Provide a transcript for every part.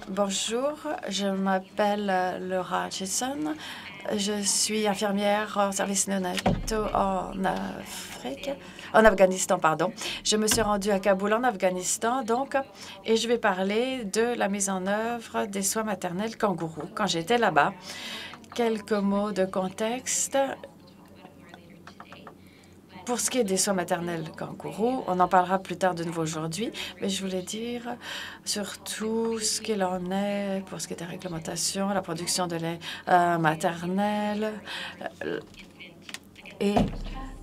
Bonjour, je m'appelle Laura Jason. Je suis infirmière en service néonatal en Afghanistan, pardon. Je me suis rendue à Kaboul, en Afghanistan, donc, et je vais parler de la mise en œuvre des soins maternels kangourous. Quand j'étais là-bas, quelques mots de contexte. Pour ce qui est des soins maternels kangourous, on en parlera plus tard de nouveau aujourd'hui, mais je voulais dire surtout ce qu'il en est pour ce qui est de la réglementation, la production de lait maternel et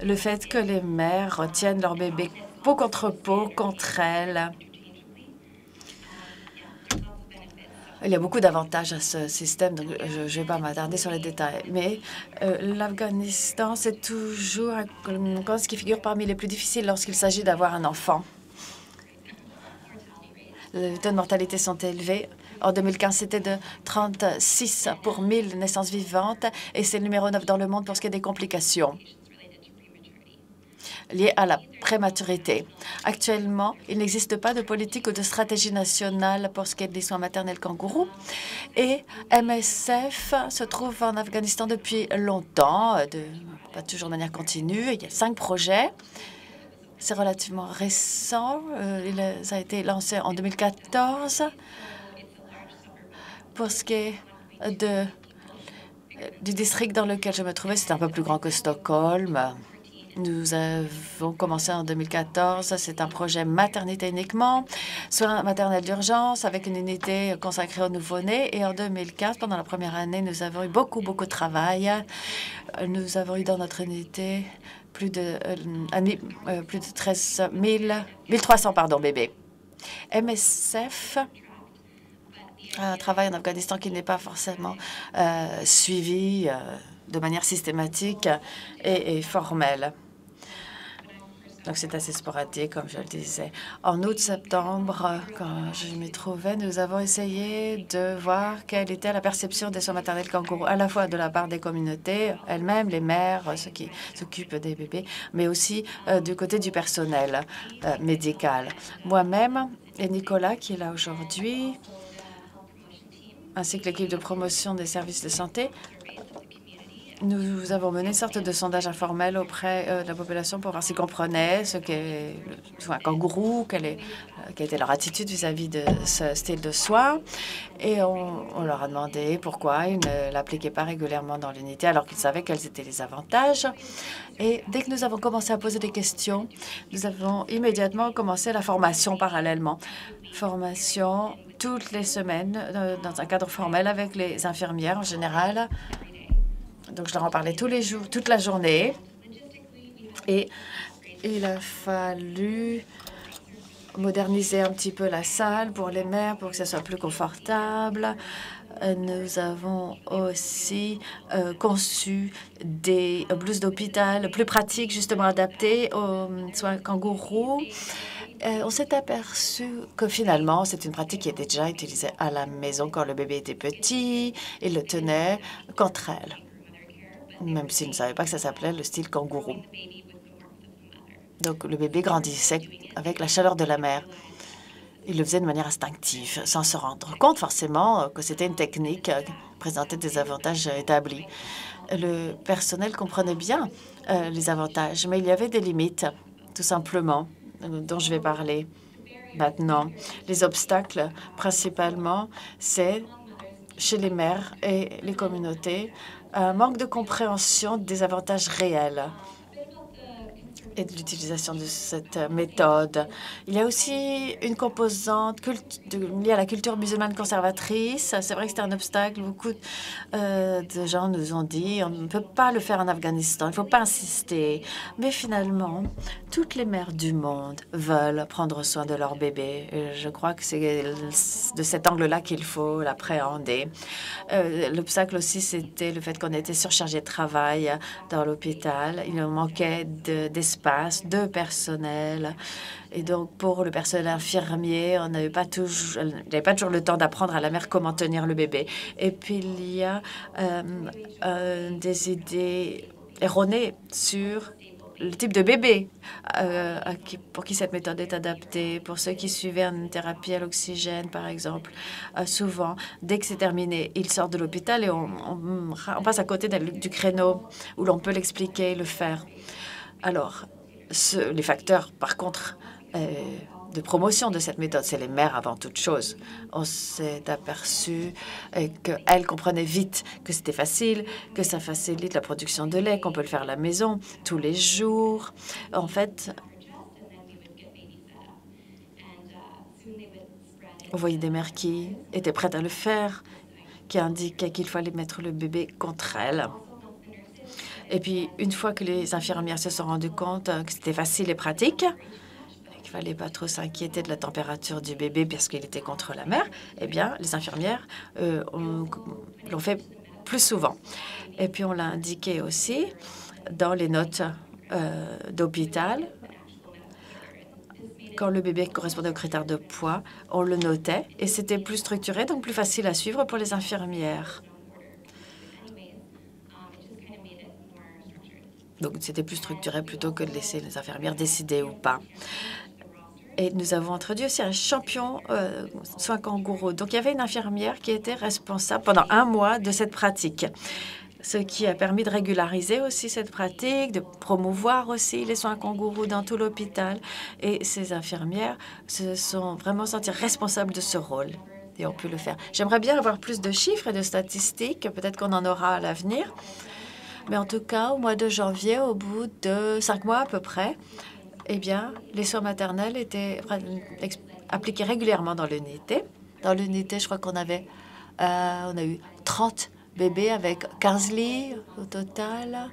le fait que les mères retiennent leur bébé peau contre peau contre elles. Il y a beaucoup d'avantages à ce système, donc je ne vais pas m'attarder sur les détails. Mais l'Afghanistan, c'est toujours une cause qui figure parmi les plus difficiles lorsqu'il s'agit d'avoir un enfant. Les taux de mortalité sont élevés. En 2015, c'était de 36 pour 1000 naissances vivantes et c'est le numéro 9 dans le monde pour ce qui est des complications liées à la prématurité. Actuellement, il n'existe pas de politique ou de stratégie nationale pour ce qui est des soins maternels kangourous. Et MSF se trouve en Afghanistan depuis longtemps, pas toujours de manière continue. Il y a 5 projets. C'est relativement récent. Ça a été lancé en 2014. Pour ce qui est du district dans lequel je me trouvais, c'est un peu plus grand que Stockholm. Nous avons commencé en 2014. C'est un projet maternité uniquement, soins maternels d'urgence avec une unité consacrée aux nouveau-nés. Et en 2015, pendant la première année, nous avons eu beaucoup de travail. Nous avons eu dans notre unité plus de 13 1300 bébés. MSF un travail en Afghanistan qui n'est pas forcément suivi de manière systématique et formelle. Donc, c'est assez sporadique, comme je le disais. En août-septembre, quand je m'y trouvais, nous avons essayé de voir quelle était la perception des soins maternels kangourous, à la fois de la part des communautés elles-mêmes, les mères, ceux qui s'occupent des bébés, mais aussi du côté du personnel médical. Moi-même et Nicolas, qui est là aujourd'hui, ainsi que l'équipe de promotion des services de santé, nous avons mené une sorte de sondage informel auprès de la population pour voir s'ils comprenaient ce qu'est un kangourou, quelle était leur attitude vis-à-vis de ce style de soins. Et on leur a demandé pourquoi ils ne l'appliquaient pas régulièrement dans l'unité alors qu'ils savaient quels étaient les avantages. Et dès que nous avons commencé à poser des questions, nous avons immédiatement commencé la formation parallèlement. Formation toutes les semaines dans un cadre formel avec les infirmières en général. Donc, je leur en parlais tous les jours, toute la journée. Et il a fallu moderniser un petit peu la salle pour les mères, pour que ça soit plus confortable. Nous avons aussi conçu des blouses d'hôpital plus pratiques, justement adaptées aux soins kangourous. On s'est aperçu que finalement, c'est une pratique qui était déjà utilisée à la maison quand le bébé était petit et le tenait contre elle, même s'il ne savait pas que ça s'appelait le style kangourou. Donc, le bébé grandissait avec la chaleur de la mère. Il le faisait de manière instinctive, sans se rendre compte forcément que c'était une technique qui présentait des avantages établis. Le personnel comprenait bien les avantages, mais il y avait des limites, tout simplement, dont je vais parler maintenant. Les obstacles, principalement, c'est chez les mères et les communautés, un manque de compréhension des avantages réels et de l'utilisation de cette méthode. Il y a aussi une composante liée à la culture musulmane conservatrice. C'est vrai que c'est un obstacle. Beaucoup de gens nous ont dit on ne peut pas le faire en Afghanistan, il ne faut pas insister. Mais finalement, toutes les mères du monde veulent prendre soin de leur bébé. Et je crois que c'est de cet angle-là qu'il faut l'appréhender. L'obstacle aussi, c'était le fait qu'on était surchargé de travail dans l'hôpital. Il nous manquait d'espace, de personnel. Et donc, pour le personnel infirmier, on n'avait pas toujours le temps d'apprendre à la mère comment tenir le bébé. Et puis, il y a des idées erronées sur le type de bébé pour qui cette méthode est adaptée. Pour ceux qui suivaient une thérapie à l'oxygène, par exemple, souvent, dès que c'est terminé, ils sortent de l'hôpital et on passe à côté du créneau où l'on peut l'expliquer et le faire. Alors, les facteurs, par contre, de promotion de cette méthode, c'est les mères avant toute chose. On s'est aperçu qu'elles comprenaient vite que c'était facile, que ça facilite la production de lait, qu'on peut le faire à la maison tous les jours. En fait, on voyait des mères qui étaient prêtes à le faire, qui indiquaient qu'il fallait mettre le bébé contre elles. Et puis, une fois que les infirmières se sont rendues compte que c'était facile et pratique, qu'il ne fallait pas trop s'inquiéter de la température du bébé parce qu'il était contre la mère, eh bien, les infirmières l'ont fait plus souvent. Et puis, on l'a indiqué aussi dans les notes d'hôpital. Quand le bébé correspondait aux critères de poids, on le notait et c'était plus structuré, donc plus facile à suivre pour les infirmières. Donc, c'était plus structuré plutôt que de laisser les infirmières décider ou pas. Et nous avons introduit aussi un champion soin kangourou. Donc, il y avait une infirmière qui était responsable pendant 1 mois de cette pratique, ce qui a permis de régulariser aussi cette pratique, de promouvoir aussi les soins kangourous dans tout l'hôpital. Et ces infirmières se sont vraiment senties responsables de ce rôle et ont pu le faire. J'aimerais bien avoir plus de chiffres et de statistiques. Peut-être qu'on en aura à l'avenir. Mais en tout cas, au mois de janvier, au bout de 5 mois à peu près, eh bien, les soins maternels étaient appliqués régulièrement dans l'unité. Dans l'unité, je crois qu'on a eu 30 bébés avec 15 lits au total.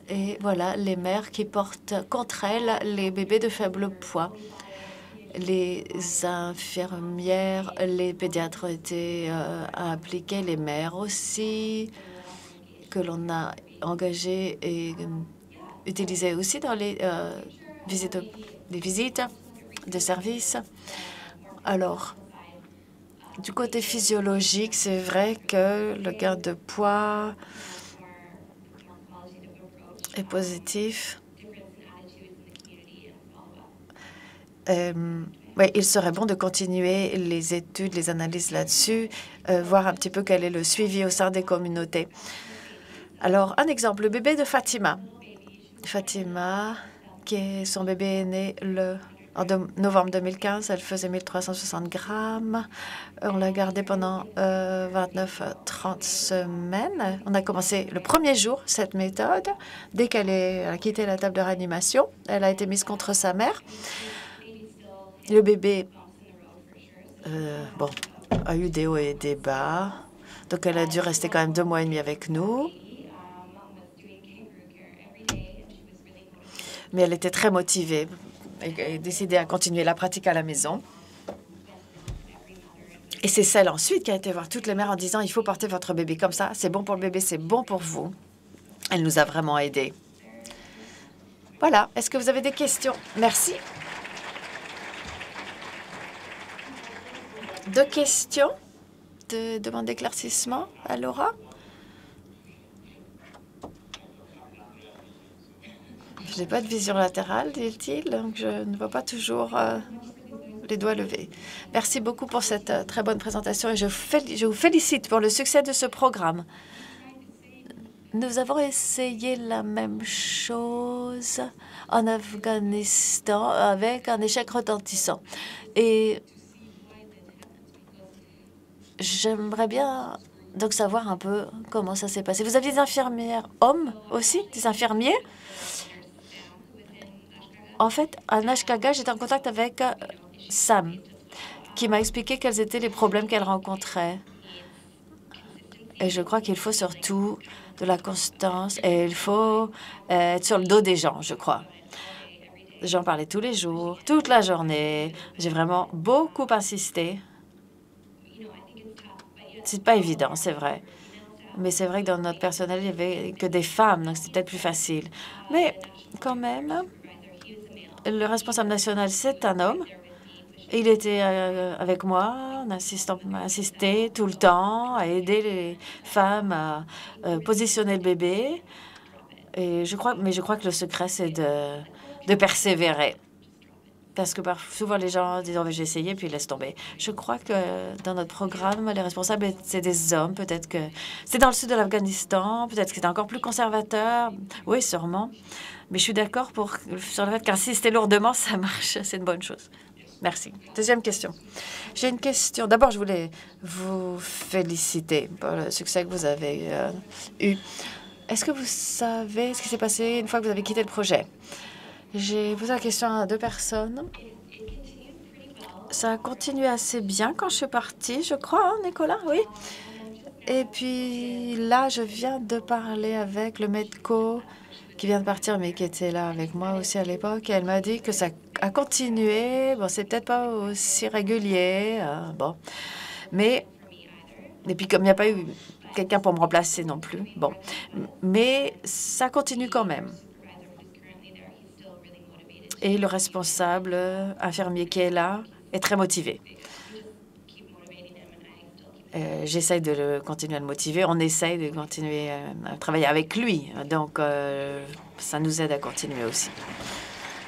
Et voilà, les mères qui portent contre elles les bébés de faible poids. Les infirmières, les pédiatres étaient impliqués, les mères aussi, que l'on a engagé et utilisé aussi dans les visites de service. Alors, du côté physiologique, c'est vrai que le gain de poids est positif. Oui, il serait bon de continuer les études, les analyses là-dessus, voir un petit peu quel est le suivi au sein des communautés. Alors, un exemple, le bébé de Fatima. Fatima, son bébé est né en novembre 2015. Elle faisait 1360 grammes. On l'a gardée pendant 29 à 30 semaines. On a commencé le premier jour cette méthode. Dès qu'elle a quitté la table de réanimation, elle a été mise contre sa mère. Le bébé a eu des hauts et des bas. Donc, elle a dû rester quand même 2 mois et demi avec nous. Mais elle était très motivée et décidée à continuer la pratique à la maison. Et c'est celle ensuite qui a été voir toutes les mères en disant « Il faut porter votre bébé comme ça. C'est bon pour le bébé, c'est bon pour vous. » Elle nous a vraiment aidés. Voilà. Est-ce que vous avez des questions? Merci. 2 questions de demande d'éclaircissement à Laura? Je n'ai pas de vision latérale, dit-il, donc je ne vois pas toujours les doigts levés. Merci beaucoup pour cette très bonne présentation et je vous félicite pour le succès de ce programme. Nous avons essayé la même chose en Afghanistan avec un échec retentissant. Et j'aimerais bien donc savoir un peu comment ça s'est passé. Vous aviez des infirmières hommes aussi, des infirmiers? En fait, à Nashkaga, j'étais en contact avec Sam, qui m'a expliqué quels étaient les problèmes qu'elle rencontrait. Et je crois qu'il faut surtout de la constance et il faut être sur le dos des gens, je crois. J'en parlais tous les jours, toute la journée. J'ai vraiment beaucoup insisté. C'est pas évident, c'est vrai. Mais c'est vrai que dans notre personnel, il n'y avait que des femmes, donc c'était peut-être plus facile. Mais quand même, le responsable national, c'est un homme. Il était avec moi, on a insisté tout le temps à aider les femmes à positionner le bébé. Et je crois que le secret, c'est de persévérer. Parce que souvent, les gens disent, oh, j'ai essayé, puis ils laissent tomber. Je crois que dans notre programme, les responsables, c'est des hommes. Peut-être que c'est dans le sud de l'Afghanistan. Peut-être que c'est encore plus conservateur. Oui, sûrement. Mais je suis d'accord sur le fait qu'insister lourdement, ça marche. C'est une bonne chose. Merci. Deuxième question. J'ai une question. D'abord, je voulais vous féliciter pour le succès que vous avez eu. Est-ce que vous savez ce qui s'est passé une fois que vous avez quitté le projet? J'ai posé la question à 2 personnes. Ça a continué assez bien quand je suis partie, je crois, hein, Nicolas? Oui. Et puis là, je viens de parler avec le médecin qui vient de partir, mais qui était là avec moi aussi à l'époque. Et elle m'a dit que ça a continué. Bon, c'est peut-être pas aussi régulier. Bon. Mais, et puis comme il n'y a pas eu quelqu'un pour me remplacer non plus. Bon. Mais ça continue quand même. Et le responsable infirmier qui est là est très motivé. J'essaye de continuer à le motiver. On essaye de continuer à travailler avec lui. Donc, ça nous aide à continuer aussi.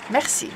Merci.